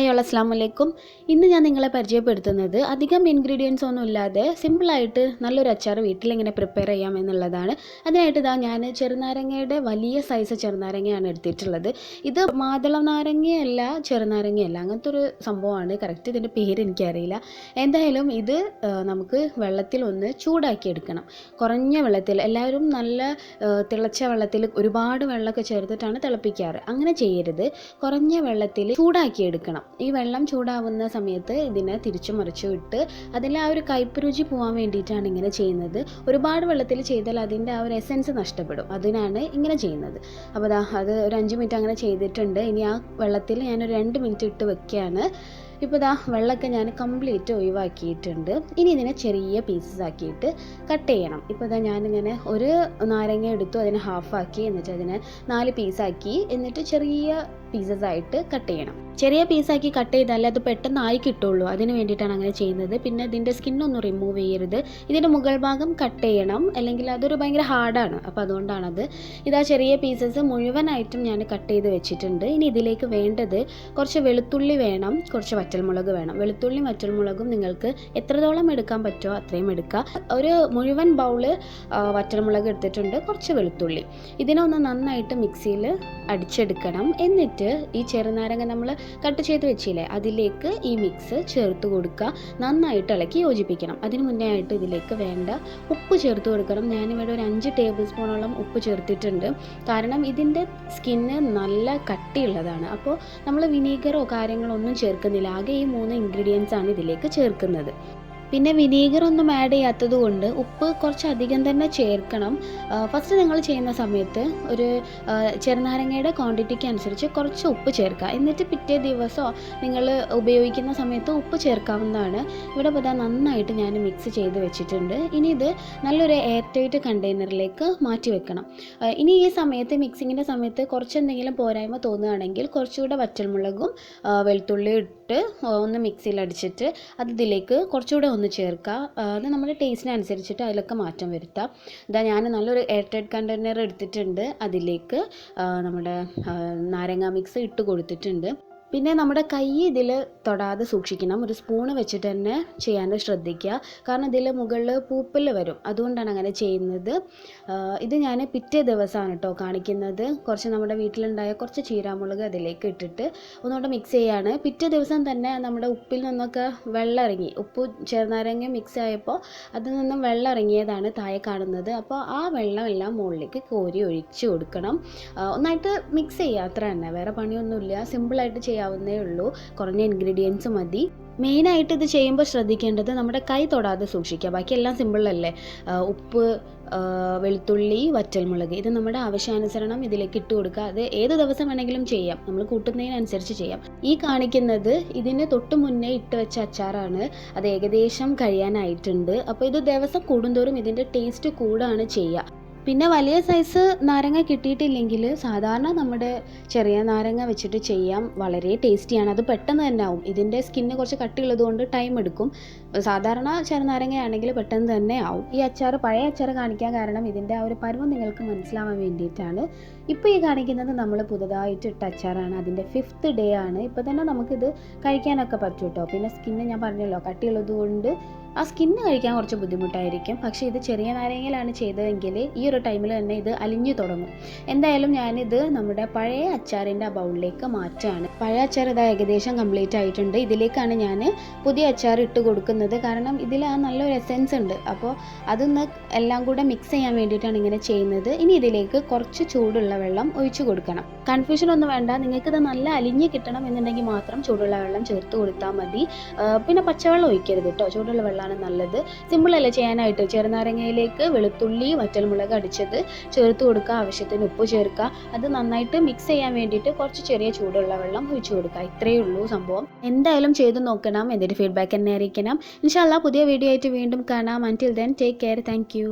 Hi all അസ്സലാമു അലൈക്കും. ഇന്ന് ഞാൻ നിങ്ങളെ പരിചയപ്പെടുത്തുന്നത് അധികം ഇൻഗ്രീഡിയൻസ് ഒന്നും ഇല്ലാതെ സിമ്പിളായിട്ട് നല്ലൊരു അച്ചാർ വീട്ടിലെങ്ങനെ പ്രിപ്പയർ ചെയ്യാം എന്നുള്ളതാണ്. അതിനായിട്ട് ഞാൻ ചെറുനാരങ്ങയുടെ വലിയ സൈസ് ചെറുനാരങ്ങയാണ് എടുത്തിട്ടുള്ളത്. ഇത് മാതള നാരങ്ങയല്ല, ചെറുനാരങ്ങയല്ല, അങ്ങനത്തെ ഒരു സംഭവമാണ്. കറക്റ്റ് ഇതിൻ്റെ പേര് എനിക്കറിയില്ല. എന്തായാലും ഇത് നമുക്ക് വെള്ളത്തിൽ ഒന്ന് ചൂടാക്കി എടുക്കണം. കുറഞ്ഞ വെള്ളത്തിൽ, എല്ലാവരും നല്ല തിളച്ച വെള്ളത്തിൽ ഒരുപാട് വെള്ളമൊക്കെ ചേർത്തിട്ടാണ് തിളപ്പിക്കാറ്. അങ്ങനെ ചെയ്യരുത്. കുറഞ്ഞ വെള്ളത്തിൽ ചൂടാക്കി എടുക്കണം. ഈ വെള്ളം ചൂടാവുന്ന സമയത്ത് ഇതിനെ തിരിച്ചു മറിച്ചു ഇട്ട് അതിൽ ആ ഒരു കയ്പ്പ് രുചി പോകാൻ വേണ്ടിയിട്ടാണ് ഇങ്ങനെ ചെയ്യുന്നത്. ഒരുപാട് വെള്ളത്തിൽ ചെയ്താൽ അതിൻ്റെ ആ ഒരു എസൻസ് നഷ്ടപ്പെടും. അതിനാണ് ഇങ്ങനെ ചെയ്യുന്നത്. അപ്പോൾ അത് ഒരു 5 മിനിറ്റ് അങ്ങനെ ചെയ്തിട്ടുണ്ട്. ഇനി ആ വെള്ളത്തിൽ ഞാനൊരു 2 മിനിറ്റ് ഇട്ട് വെക്കുകയാണ്. ഇപ്പോൾ വെള്ളമൊക്കെ ഞാൻ കംപ്ലീറ്റ് ഒഴിവാക്കിയിട്ടുണ്ട്. ഇനി ഇതിനെ ചെറിയ പീസസ് ആക്കിയിട്ട് കട്ട് ചെയ്യണം. ഇപ്പോൾ ഞാനിങ്ങനെ ഒരു നാരങ്ങ എടുത്തു, അതിനെ ഹാഫാക്കി, എന്നിട്ട് അതിനെ 4 പീസാക്കി, എന്നിട്ട് ചെറിയ പീസസ് ആയിട്ട് കട്ട് ചെയ്യണം. ചെറിയ പീസാക്കി കട്ട് ചെയ്താലേ അത് പെട്ടെന്ന് ആയി കിട്ടുള്ളൂ. അതിന് വേണ്ടിയിട്ടാണ് അങ്ങനെ ചെയ്യുന്നത്. പിന്നെ ഇതിൻ്റെ സ്കിന്നൊന്നും റിമൂവ് ചെയ്യരുത്. ഇതിൻ്റെ മുകൾ ഭാഗം കട്ട് ചെയ്യണം, അല്ലെങ്കിൽ അതൊരു ഭയങ്കര ഹാർഡാണ്. അപ്പോൾ അതുകൊണ്ടാണത്. ഇതാ ചെറിയ പീസസ് മുഴുവനായിട്ടും ഞാൻ കട്ട് ചെയ്ത് വെച്ചിട്ടുണ്ട്. ഇനി ഇതിലേക്ക് വേണ്ടത് കുറച്ച് വെളുത്തുള്ളി വേണം, കുറച്ച് വറ്റൽമുളക് വേണം. വെളുത്തുള്ളിയും വറ്റൽമുളകും നിങ്ങൾക്ക് എത്രത്തോളം എടുക്കാൻ പറ്റുമോ അത്രയും എടുക്കുക. ഒരു മുഴുവൻ ബൗള് വറ്റൽമുളക് എടുത്തിട്ടുണ്ട്, കുറച്ച് വെളുത്തുള്ളി. ഇതിനൊന്ന് നന്നായിട്ട് മിക്സിയിൽ അടിച്ചെടുക്കണം. എന്നിട്ട് ഈ ചെറുനാരങ്ങ നമ്മൾ കട്ട് ചെയ്ത് വെച്ചില്ലേ, അതിലേക്ക് ഈ മിക്സ് ചേർത്ത് കൊടുക്കുക. നന്നായിട്ട് ഇളക്കി യോജിപ്പിക്കണം. അതിന് മുന്നേ ആയിട്ട് ഇതിലേക്ക് വേണ്ട ഉപ്പ് ചേർത്ത് കൊടുക്കണം. ഞാനിവിടെ ഒരു 5 ടേബിൾ സ്പൂണോളം ഉപ്പ് ചേർത്തിട്ടുണ്ട്. കാരണം ഇതിൻ്റെ സ്കിന്ന് നല്ല കട്ടിയുള്ളതാണ്. അപ്പോൾ നമ്മൾ വിനീഗറോ കാര്യങ്ങളോ ഒന്നും ചേർക്കുന്നില്ല. ആകെ ഈ 3 ഇൻഗ്രീഡിയൻസ് ആണ് ഇതിലേക്ക് ചേർക്കുന്നത്. പിന്നെ വിനീഗറൊന്നും ആഡ് ചെയ്യാത്തത് കൊണ്ട് ഉപ്പ് കുറച്ചധികം തന്നെ ചേർക്കണം. ഫസ്റ്റ് നിങ്ങൾ ചെയ്യുന്ന സമയത്ത് ഒരു ചെറുനാരങ്ങയുടെ ക്വാണ്ടിറ്റിക്ക് അനുസരിച്ച് കുറച്ച് ഉപ്പ് ചേർക്കുക. എന്നിട്ട് പിറ്റേ ദിവസമോ നിങ്ങൾ ഉപയോഗിക്കുന്ന സമയത്ത് ഉപ്പ് ചേർക്കാവുന്നതാണ്. ഇവിടെ നന്നായിട്ട് ഞാൻ മിക്സ് ചെയ്ത് വെച്ചിട്ടുണ്ട്. ഇനി ഇത് നല്ലൊരു എയർ ടൈറ്റ് കണ്ടെയ്നറിലേക്ക് മാറ്റി വെക്കണം. ഇനി ഈ സമയത്ത് മിക്സിങ്ങിൻ്റെ സമയത്ത് കുറച്ചെന്തെങ്കിലും പോരായ്മ തോന്നുകയാണെങ്കിൽ കുറച്ചുകൂടെ വറ്റൽമുളകും വെളുത്തുള്ളി ഇട്ട് ഒന്ന് മിക്സിയിൽ അടിച്ചിട്ട് അത് ഇതിലേക്ക് കുറച്ചുകൂടെ ഒന്ന് ചേർക്കുക. അത് നമ്മുടെ ടേസ്റ്റിനനുസരിച്ചിട്ട് അതിലൊക്കെ മാറ്റം വരുത്താം. ഞാൻ നല്ലൊരു എയർ ടൈറ്റ് കണ്ടെയ്നർ എടുത്തിട്ടുണ്ട്. അതിലേക്ക് നമ്മുടെ നാരങ്ങ മിക്സ് ഇട്ട് കൊടുത്തിട്ടുണ്ട്. പിന്നെ നമ്മുടെ കൈ ഇതിൽ തൊടാതെ സൂക്ഷിക്കണം. ഒരു സ്പൂണ് വെച്ചിട്ട് തന്നെ ചെയ്യാൻ ശ്രദ്ധിക്കുക. കാരണം ഇതിൽ മുകളിൽ പൂപ്പൽ വരും. അതുകൊണ്ടാണ് അങ്ങനെ ചെയ്യുന്നത്. ഇത് ഞാൻ പിറ്റേ ദിവസമാണ് കേട്ടോ കാണിക്കുന്നത്. കുറച്ച് നമ്മുടെ വീട്ടിലുണ്ടായ കുറച്ച് ചീരാമുളക് അതിലേക്ക് ഇട്ടിട്ട് ഒന്നുകൂടെ മിക്സ് ചെയ്യാണ്. പിറ്റേ ദിവസം തന്നെ നമ്മുടെ ഉപ്പിൽ നിന്നൊക്കെ വെള്ളം ഇറങ്ങി, ഉപ്പ് ചെറുനാരങ്ങ മിക്സ് ആയപ്പോൾ അതിൽ നിന്നും വെള്ളം ഇറങ്ങിയതാണ് താഴെ കാണുന്നത്. അപ്പോൾ ആ വെള്ളം എല്ലാം മുകളിലേക്ക് കോരി ഒഴിച്ച് കൊടുക്കണം. ഒന്നായിട്ട് മിക്സ് ചെയ്യുക, അത്ര തന്നെ. വേറെ പണിയൊന്നുമില്ല. സിമ്പിളായിട്ട് ചെയ്യാവുന്നേ ഉള്ളൂ. കുറഞ്ഞ ഇൻഗ്രീഡിയൻസ് മതി. മെയിനായിട്ട് ഇത് ചെയ്യുമ്പോൾ ശ്രദ്ധിക്കേണ്ടത് നമ്മുടെ കൈ തൊടാതെ സൂക്ഷിക്കുക. ബാക്കിയെല്ലാം സിമ്പിളല്ലേ. ഉപ്പ്, വെളുത്തുള്ളി, വറ്റൽമുളക്, ഇത് നമ്മുടെ ആവശ്യാനുസരണം ഇതിലേക്ക് ഇട്ട് കൊടുക്കുക. അത് ഏത് ദിവസം വേണമെങ്കിലും ചെയ്യാം, നമ്മൾ കൂട്ടുന്നതിനനുസരിച്ച് ചെയ്യാം. ഈ കാണിക്കുന്നത് ഇതിന് തൊട്ട് മുന്നേ ഇട്ട് വെച്ച അച്ചാറാണ്. അത് ഏകദേശം കഴിയാനായിട്ടുണ്ട്. അപ്പോൾ ഇത് ദിവസം കൂടുന്തോറും ഇതിൻ്റെ ടേസ്റ്റ് കൂടുകയാണ് ചെയ്യുക. പിന്നെ വലിയ സൈസ് നാരങ്ങ കിട്ടിയിട്ടില്ലെങ്കിൽ സാധാരണ നമ്മുടെ ചെറിയ നാരങ്ങ വെച്ചിട്ട് ചെയ്യാം. വളരെ ടേസ്റ്റിയാണ്. അത് പെട്ടെന്ന് തന്നെ ആവും. ഇതിൻ്റെ സ്കിന്ന് കുറച്ച് കട്ടിയുള്ളത് കൊണ്ട് ടൈം എടുക്കും. സാധാരണ ചെറുനാരങ്ങയാണെങ്കിൽ പെട്ടെന്ന് തന്നെ ആവും. ഈ അച്ചാർ പഴയ അച്ചാർ കാണിക്കാൻ കാരണം ഇതിൻ്റെ ആ ഒരു പരുവം നിങ്ങൾക്ക് മനസ്സിലാവാൻ വേണ്ടിയിട്ടാണ്. ഇപ്പോൾ ഈ കാണിക്കുന്നത് നമ്മൾ പുതുതായിട്ട് ഇട്ട അച്ചാറാണ്. അതിൻ്റെ 5th ഡേ ആണ്. ഇപ്പോൾ തന്നെ നമുക്കിത് കഴിക്കാനൊക്കെ പറ്റും കേട്ടോ. പിന്നെ സ്കിന്ന് ഞാൻ പറഞ്ഞല്ലോ കട്ടിയുള്ളത് കൊണ്ട് ആ സ്കിന്ന് കഴിക്കാൻ കുറച്ച് ബുദ്ധിമുട്ടായിരിക്കും. പക്ഷേ ഇത് ചെറിയ നാരങ്ങയിലാണ് ചെയ്തതെങ്കിൽ ഈ ഒരു ടൈമിൽ തന്നെ ഇത് അലിഞ്ഞു തുടങ്ങും. എന്തായാലും ഞാനിത് നമ്മുടെ പഴയ അച്ചാറിൻ്റെ ആ ബൗളിലേക്ക് മാറ്റാണ്. പഴയ അച്ചാർ ഇത് ഏകദേശം കംപ്ലീറ്റ് ആയിട്ടുണ്ട്. ഇതിലേക്കാണ് ഞാൻ പുതിയ അച്ചാർ ഇട്ട് കൊടുക്കുന്നത്. കാരണം ഇതിൽ ആ നല്ലൊരു എസൻസ് ഉണ്ട്. അപ്പോൾ അതൊന്ന് എല്ലാം കൂടെ മിക്സ് ചെയ്യാൻ വേണ്ടിയിട്ടാണ് ഇങ്ങനെ ചെയ്യുന്നത്. ഇനി ഇതിലേക്ക് കുറച്ച് ചൂടുള്ള വെള്ളം ഒഴിച്ചു കൊടുക്കണം. കൺഫ്യൂഷൻ ഒന്നും വേണ്ട. നിങ്ങൾക്കിത് നല്ല അലിഞ്ഞ് കിട്ടണം എന്നുണ്ടെങ്കിൽ മാത്രം ചൂടുള്ള വെള്ളം ചേർത്ത് കൊടുത്താൽ മതി. പിന്നെ പച്ചവെള്ളം ഒഴിക്കരുത് കേട്ടോ. ചൂടുള്ള വെള്ളമാണ് നല്ലത്. സിമ്പിളല്ലേ ചെയ്യാനായിട്ട്. ചെറുനാരങ്ങയിലേക്ക് വെളുത്തുള്ളി, വറ്റൽമുളക് അടിച്ചത് ചേർത്ത് കൊടുക്കുക. ആവശ്യത്തിന് ഉപ്പ് ചേർക്കുക. അത് നന്നായിട്ട് മിക്സ് ചെയ്യാൻ വേണ്ടിയിട്ട് കുറച്ച് ചെറിയ ചൂടുള്ള വെള്ളം ഒഴിച്ചു കൊടുക്കുക. ഇത്രയേ ഉള്ളൂ സംഭവം. എന്തായാലും ചെയ്ത് നോക്കണം. എന്നിട്ട് ഫീഡ്ബാക്ക് എന്നെ അറിയിക്കണം. ഇൻഷാ അല്ലാഹ് പുതിയ വീഡിയോ ആയിട്ട് വീണ്ടും കാണാം. അൻറ്റിൽ then take care. Thank you.